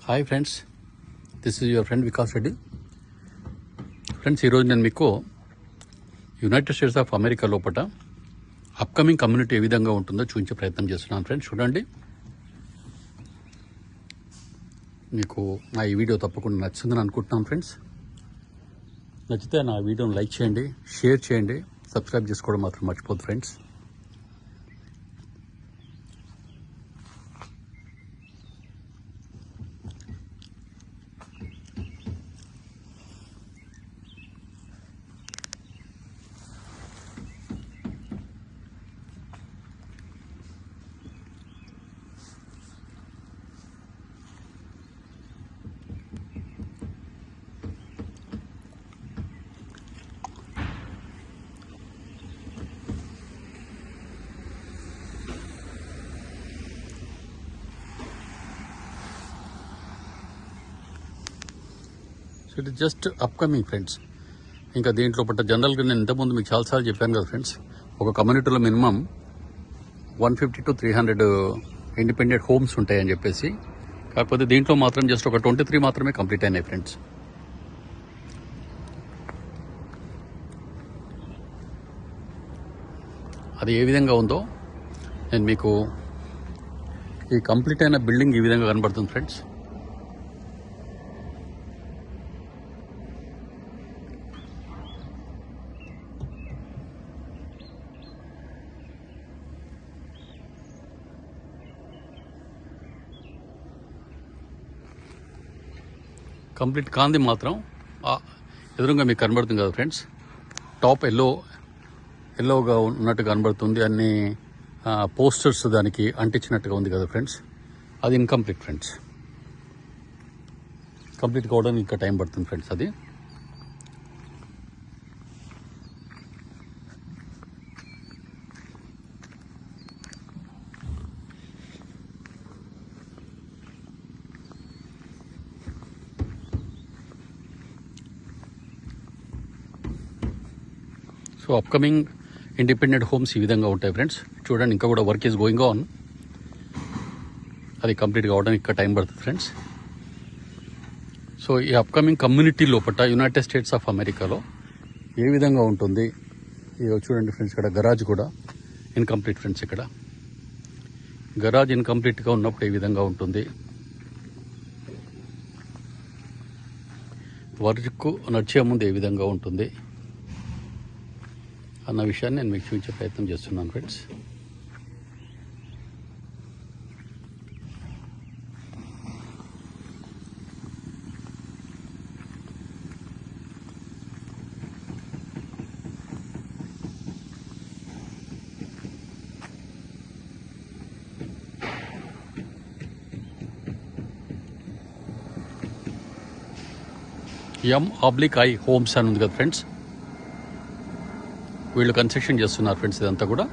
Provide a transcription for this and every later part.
Hi friends, this is your friend Vikas Reddy. Friends, ఈరోజు నేను మీకు యునైటెడ్ స్టేట్స్ ఆఫ్ అమెరికా లోపల అప్కమింగ్ కమ్యూనిటీ ఏ విధంగా ఉంటుందో చూపించే ప్రయత్నం చేస్తున్నాను. ఫ్రెండ్స్ చూడండి, మీకు నా ఈ వీడియో తప్పకుండా నచ్చిందని అనుకుంటున్నాను. ఫ్రెండ్స్, నచ్చితే నా వీడియోని లైక్ చేయండి, షేర్ చేయండి, సబ్స్క్రైబ్ చేసుకోవడం మాత్రం మర్చిపోద్దు friends. It is just upcoming friends. ఇంకా దీంట్లో పట్ల జనరల్గా నేను ఇంతకుముందు మీకు చాలాసార్లు చెప్పాను కదా ఫ్రెండ్స్, ఒక కమ్యూనిటీలో మినిమం 150 to 300 ఇండిపెండెంట్ హోమ్స్ ఉంటాయని చెప్పేసి. కాకపోతే దీంట్లో మాత్రం జస్ట్ ఒక 23 మాత్రమే కంప్లీట్ అయినాయి ఫ్రెండ్స్. అది ఏ విధంగా ఉందో నేను మీకు ఈ కంప్లీట్ అయిన బిల్డింగ్ ఈ విధంగా కనబడుతుంది ఫ్రెండ్స్. కంప్లీట్ కాంది మాత్రం ఎదురుగా మీకు కనబడుతుంది కదా ఫ్రెండ్స్. టాప్ ఎల్లోగా ఉన్నట్టుగా కనబడుతుంది. అన్ని పోస్టర్స్ దానికి అంటించినట్టుగా ఉంది కదా ఫ్రెండ్స్. అది ఇన్కంప్లీట్ ఫ్రెండ్స్. కంప్లీట్ కావడానికి ఇంకా టైం పడుతుంది ఫ్రెండ్స్. అది సో అప్కమింగ్ ఇండిపెండెంట్ హోమ్స్ ఈ విధంగా ఉంటాయి ఫ్రెండ్స్. చూడండి, ఇంకా కూడా వర్క్ ఈజ్ గోయింగ్ ఆన్. అది కంప్లీట్ కావడానికి ఇంకా టైం పడుతుంది ఫ్రెండ్స్. సో ఈ అప్కమింగ్ కమ్యూనిటీ లోపల యునైటెడ్ స్టేట్స్ ఆఫ్ అమెరికాలో ఏ విధంగా ఉంటుంది చూడండి ఫ్రెండ్స్. ఇక్కడ గరాజ్ కూడా ఇన్కంప్లీట్ ఫ్రెండ్స్. ఇక్కడ గరాజ్ ఇన్కంప్లీట్గా ఉన్నప్పుడు ఏ విధంగా ఉంటుంది, వర్క్ నడిచే ముందు ఏ విధంగా ఉంటుంది అన్న విషయాన్ని నేను మీకు చూపించే ప్రయత్నం చేస్తున్నాను ఫ్రెండ్స్. M/I హోమ్స్ అని ఉంది కదా ఫ్రెండ్స్. వీళ్ళు కన్స్ట్రక్షన్ చేస్తున్నారు ఫ్రెండ్స్ ఇదంతా కూడా.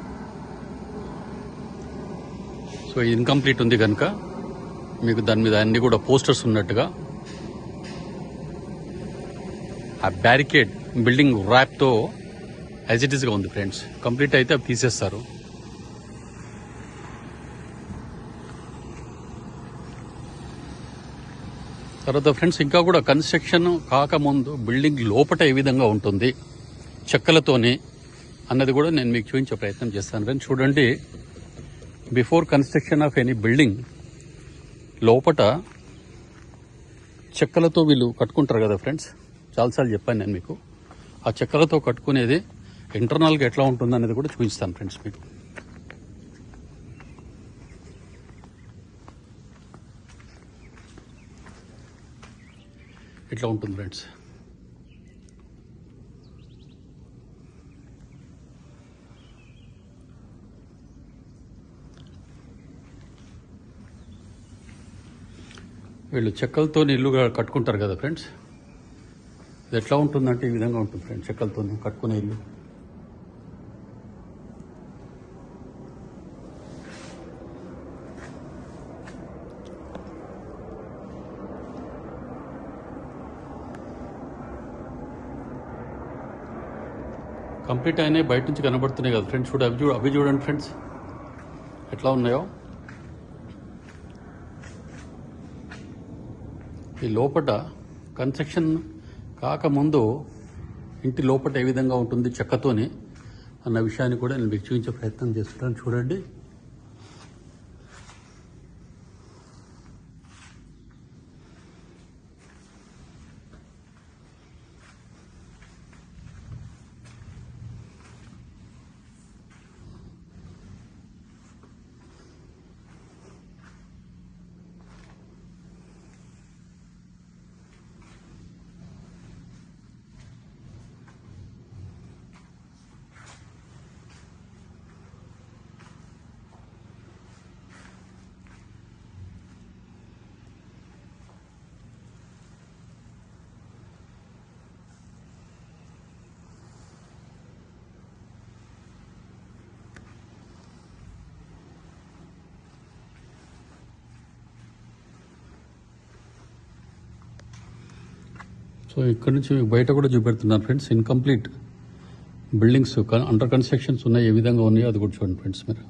సో ఇన్కంప్లీట్ ఉంది కనుక మీకు దాని మీద అన్ని కూడా పోస్టర్స్ ఉన్నట్టుగా ఆ బ్యారికేడ్ బిల్డింగ్ ర్యాప్తో యాజ్ ఇట్ ఈస్గా ఉంది ఫ్రెండ్స్. కంప్లీట్ అయితే అవి తీసేస్తారు. తర్వాత ఫ్రెండ్స్, ఇంకా కూడా కన్స్ట్రక్షన్ కాకముందు బిల్డింగ్ లోపల ఏ విధంగా ఉంటుంది చెక్కలతోని అన్నది కూడా నేను మీకు చూపించే ప్రయత్నం చేస్తాను ఫ్రెండ్స్. చూడండి, before construction of any building లోపట చెక్కలతో వీళ్ళు కట్టుకుంటారు కదా ఫ్రెండ్స్. చాలాసార్లు చెప్పాను నేను మీకు. ఆ చెక్కలతో కట్టుకునేది ఇంటర్నల్గా ఎట్లా ఉంటుంది అనేది కూడా చూపిస్తాను ఫ్రెండ్స్ మీకు. ఇట్లా ఉంటుంది ఫ్రెండ్స్. వీళ్ళు చెక్కలతో ఇల్లుగా కట్టుకుంటారు కదా ఫ్రెండ్స్. ఇది ఎట్లా ఉంటుందంటే ఈ విధంగా ఉంటుంది ఫ్రెండ్స్. చెక్కలతో కట్టుకునే ఇల్లు. కంప్లీట్ అయినాయి, బయట నుంచి కనబడుతున్నాయి కదా ఫ్రెండ్స్. అవి చూడండి ఫ్రెండ్స్ ఎట్లా ఉన్నాయో. ఈ లోపల కన్స్ట్రక్షన్ కాకముందు ఇంటి లోపల ఏ విధంగా ఉంటుంది చెక్కతోని అన్న విషయాన్ని కూడా నేను మీకు చూపించే ప్రయత్నం చేస్తున్నాను. చూడండి. సో ఇక్కడ నుంచి మీకు బయట కూడా చూపెడుతున్నాను friends. Incomplete buildings under constructions ఉన్నాయి, ఏ విధంగా ఉన్నాయో అది కూడా చూడండి ఫ్రెండ్స్ మీరు.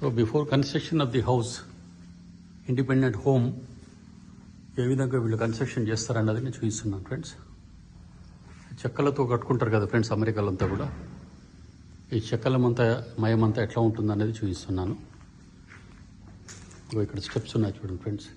So before construction of the house, independent home ఏ విధంగా వీళ్ళు కన్స్ట్రక్షన్ చేస్తారన్నది నేను చూపిస్తున్నాను ఫ్రెండ్స్. చెక్కలతో కట్టుకుంటారు కదా ఫ్రెండ్స్ అమెరికాలంతా కూడా. ఈ చెక్కలమంతా మయమంతా ఎట్లా ఉంటుంది అనేది చూపిస్తున్నాను. ఇక్కడ స్టెప్స్ ఉన్నాయి చూడండి ఫ్రెండ్స్.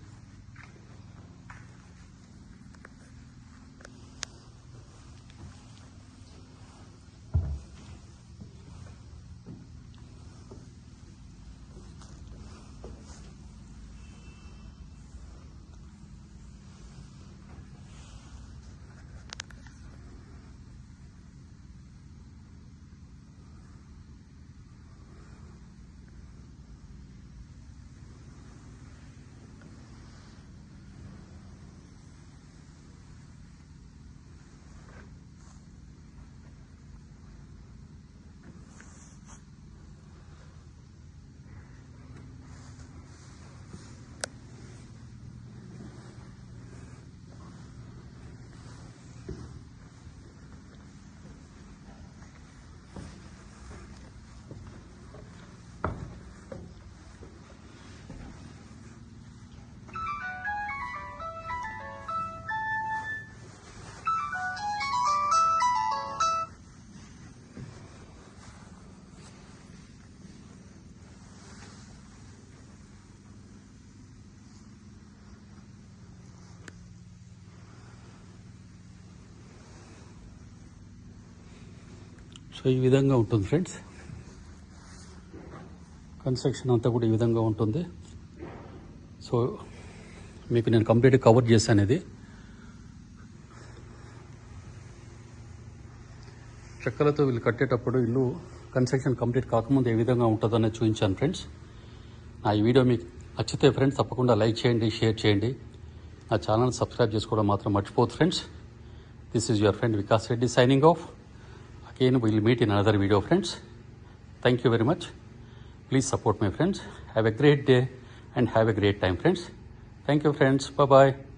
సో ఈ విధంగా ఉంటుంది ఫ్రెండ్స్. కన్స్ట్రక్షన్ అంతా కూడా ఈ విధంగా ఉంటుంది. సో మీకు నేను కంప్లీట్గా కవర్ చేశాను. ఇది చెక్కలతో వీళ్ళు కట్టేటప్పుడు ఇల్లు కన్స్ట్రక్షన్ కంప్లీట్ కాకముందు ఏ విధంగా ఉంటుందో అనేది చూపించాను ఫ్రెండ్స్. నా ఈ వీడియో మీకు నచ్చితే ఫ్రెండ్స్ తప్పకుండా లైక్ చేయండి, షేర్ చేయండి. నా ఛానల్ సబ్స్క్రైబ్ చేసుకోవడం మాత్రం మర్చిపోదు friends. This is your friend Vikas Reddy signing off. Again, we will meet in another video, friends. Thank you very much. Please support my friends. Have a great day and have a great time, friends. Thank you, friends. Bye-bye.